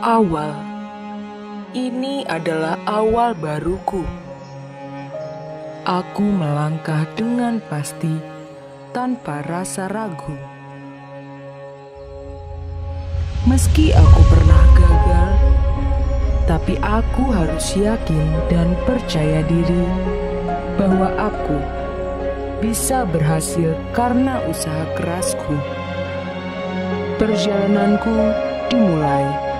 Awal. Ini adalah awal baruku. Aku melangkah dengan pasti, tanpa rasa ragu. Meski aku pernah gagal, tapi aku harus yakin dan percaya diri bahwa aku bisa berhasil karena usaha kerasku. Perjalananku dimulai.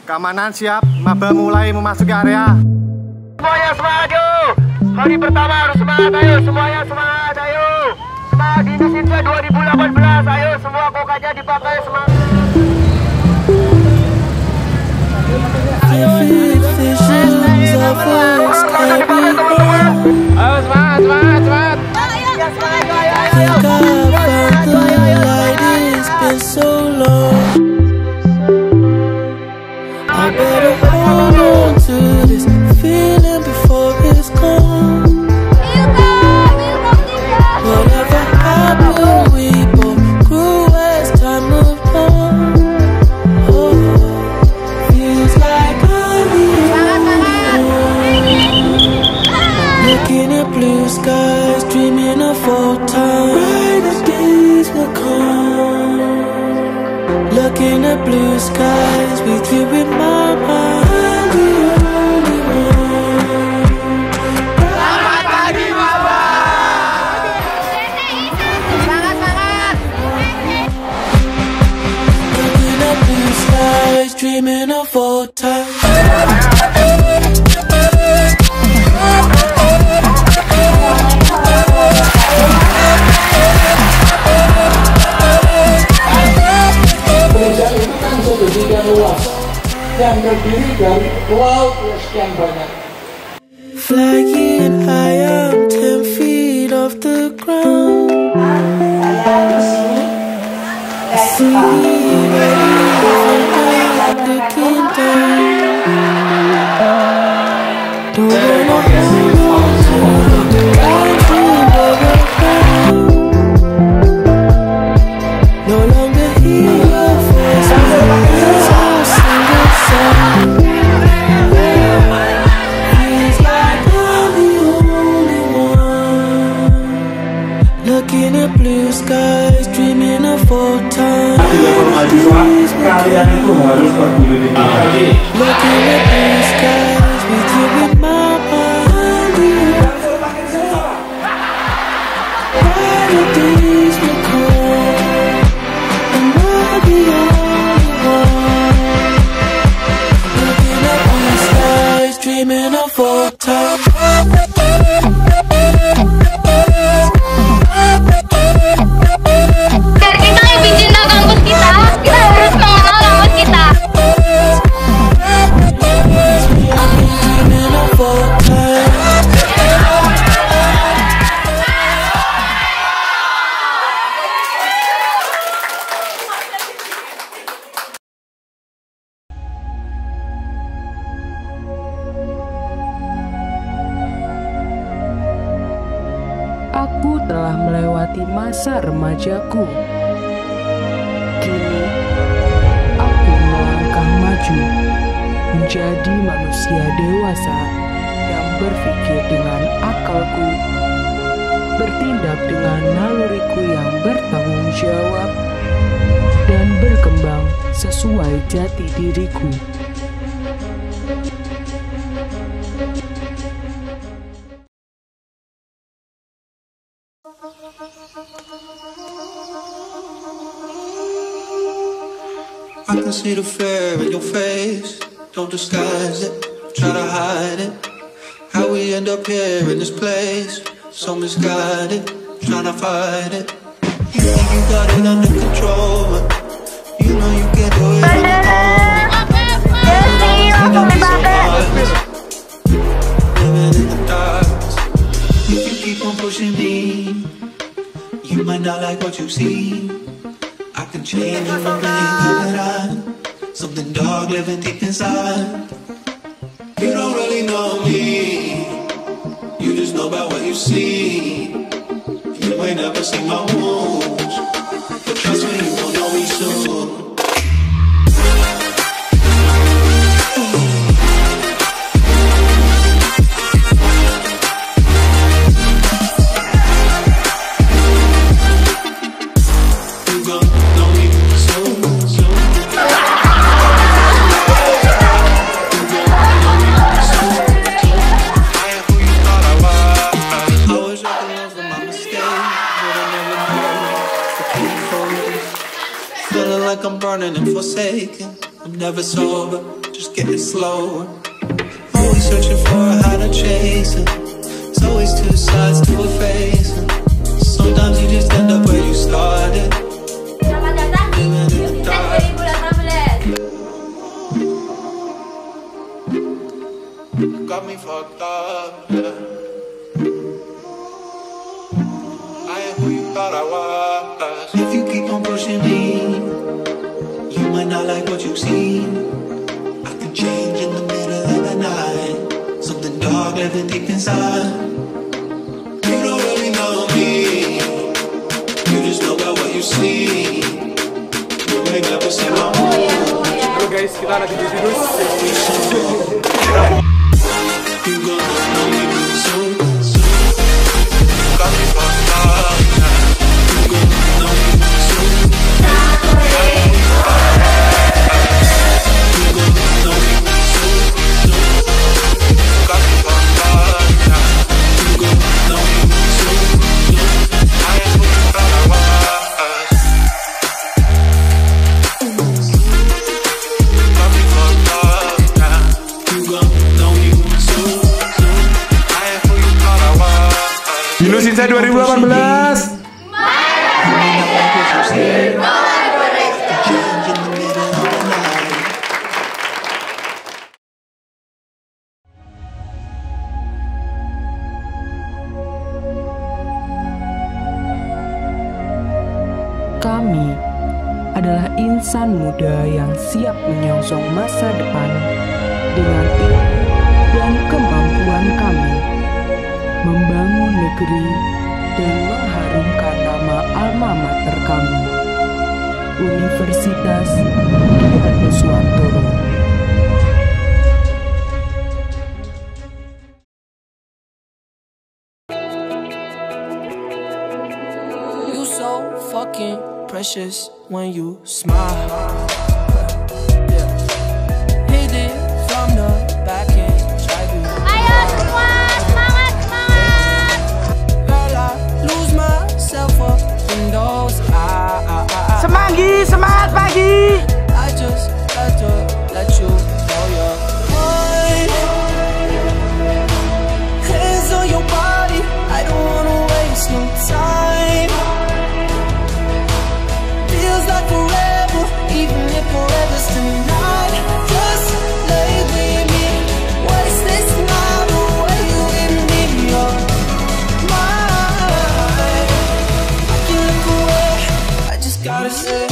Keamanan siap, maba mulai memasuki area. Semuanya semangat yuk. Hari pertama harus semangat, ayo semuanya semangat, ayo. Semangat Dinus 2018, ayo semua kokanya dipakai semangat. Ayo semangat, semangat, semangat. Ayo semangat, I better hold on to this feeling before it's gone. Whatever happened, we both grew as time moved on. Oh, feels like I'm the only one. Looking at blue skies, dreaming of old times. Brighter days will come. Looking at blue skies with you in my mind. I'm the only one. Selamat pagi, Maba. Semangat, semangat. Looking at blue skies, dreaming of old times. Pekerjaan itu kan sedemikian luas yang terdiri dari laut yang sekian banyak. Flying high, I'm 10 feet off the ground. Saya di sini Looking down. No longer hear your voice. It's all single sound. Feels like I'm the only one. Looking at blue skies, dreaming of old times. Kalian itu harus peduli lagi. Looking at blue skies with you in my mind. Brighter days will come, and I'll be the only one. Looking at blue skies, dreaming of old times. Biar kita lebih cinta kampus kita, kita harus mengenal kampus kita. Dreaming of old times. Aku telah melewati masa remajaku. Kini, aku melangkah maju menjadi manusia dewasa yang berpikir dengan akalku, bertindak dengan naluriku yang bertanggung jawab, dan berkembang sesuai jati diriku. I can see the fear in your face. Don't disguise it, try to hide it. How we end up here in this place, so misguided, trying to fight it. You think you got it under control, but you know you can't do it on your own. Living in the darkness. If you keep on pushing me, you might not like what you see. I can can change in the blink of an eye. Something dark living deep inside. You don't really know me. You just know about what you see. You may never see my wounds, but trust me, you won't know me soon. I'm burning and forsaken. I'm never sober, just getting slower. Always searching for a how to chase it. It's always two sides to a face. Sometimes you just end up where you started. Selamat datang di Universitas 2018. Got me fucked up, yeah. I ain't who you thought I was. If you keep on pushing me, you might not like what you see. I can change in the middle of the night. Something dark living deep inside. You don't really know me. You just know about what you see. You may never see my mood. Halo guys, kita lagi di Dinus. You gonna know me soon, soon. Got me fucked up, yeah. You gonna know me soon. Dinus Insight 2018. Kami adalah insan muda yang siap menyongsong masa depan dengan ilmu dan kemampuan kami, membangun negeri dan mengharumkan nama alma mater kami, Universitas Nuswantoro. You so fucking precious when you smile. Hit it from the back and drive it. Ayo semua, semangat, semangat. Girl, I lose myself up in those eyes. Semanggi, semangat pagi. I just had to let you know you're mine. Hands on your body, I don't wanna waste no time. Feels like forever, even if forever's tonight. Just lay with me, waste this night away with me. You're mine. I can look away, I just gotta say.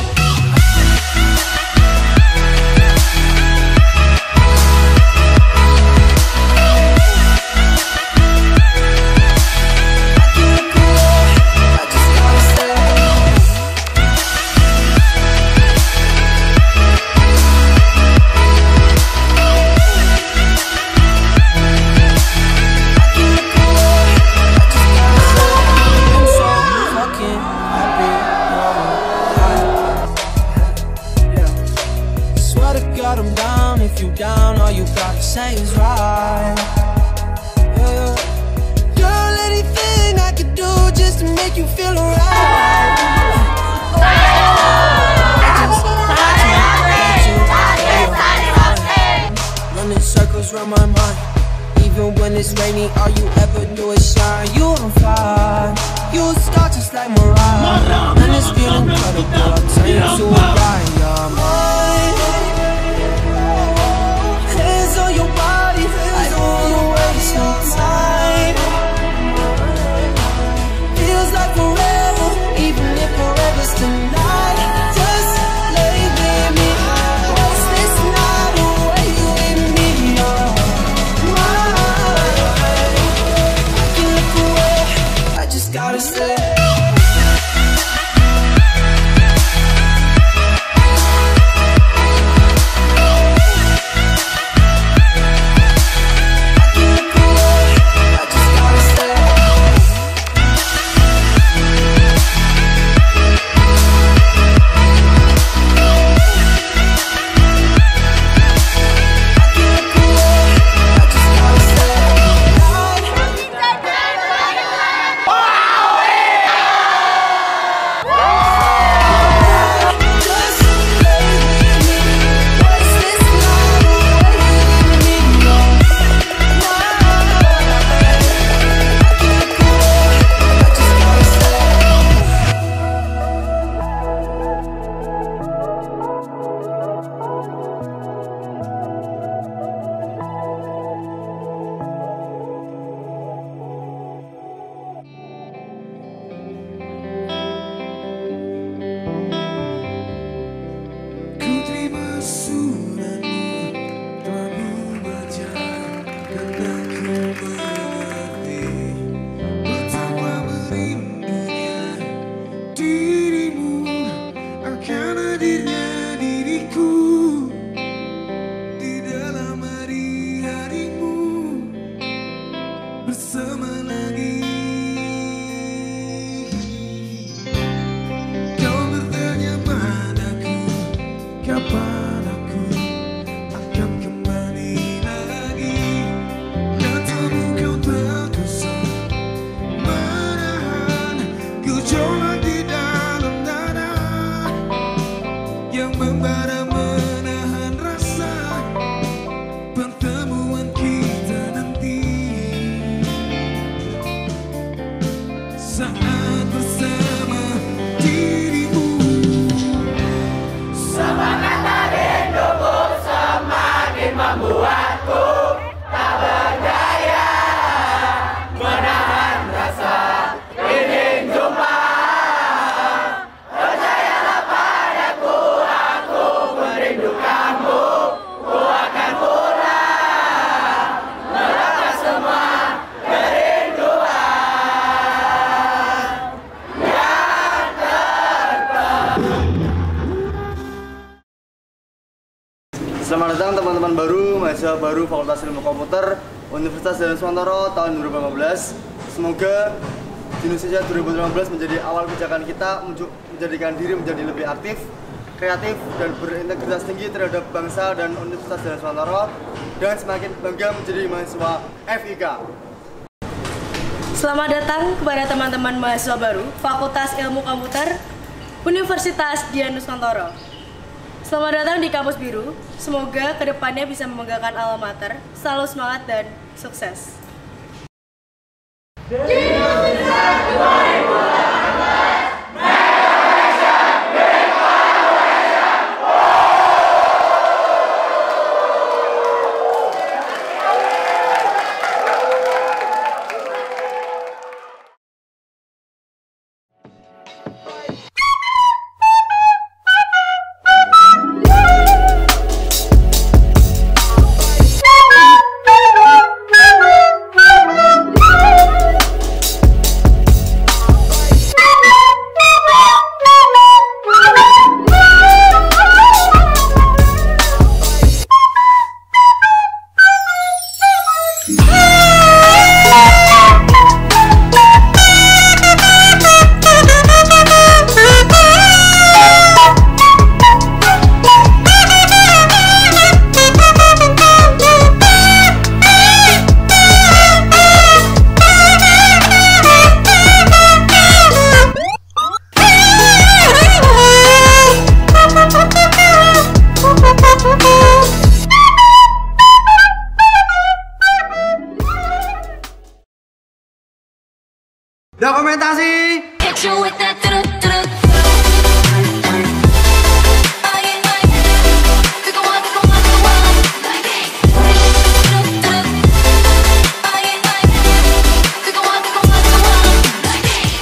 Say is right. Yeah. Girl, anything I could do just to make you feel alright. Running circles around my mind. Even when it's rainy, all you ever do is shine. You on fire. You a star just like Mariah. And it's feeling incredible. I'll turn you to a ride. You're mine. Hands on your body, I don't wanna waste no time. Feels like forever, even if forever's tonight. Just bersama lagi. Kau bertanya padaku, kapan aku akan kembali lagi. Katamu kau tak bisa menahan gejolak di dalam dada yang membara menahan rasa pertemuan kita nanti. Saat bersama dirimu, Semangat tadi hidupku semakin membuatku tak berdaya menahan rasa ingin jumpa. Percayalah padaku, aku merindukanmu. Ku akan pulang melepas semua kerinduan yang Selamat datang teman-teman baru, mahasiswa baru Fakultas Ilmu Komputer Universitas Nuswantoro tahun 2015. Semoga Dinus 2015 menjadi awal pijakan kita untuk menjadikan diri menjadi lebih aktif, kreatif, dan berintegritas tinggi terhadap bangsa dan Universitas Nuswantoro, dan semakin bangga menjadi mahasiswa FIK. Selamat datang kepada teman-teman mahasiswa baru Fakultas Ilmu Komputer Universitas Dian Nuswantoro. Selamat datang di Kampus Biru. Semoga kedepannya bisa membanggakan alma mater, selalu semangat dan sukses. Dokumentasi. Hit you with that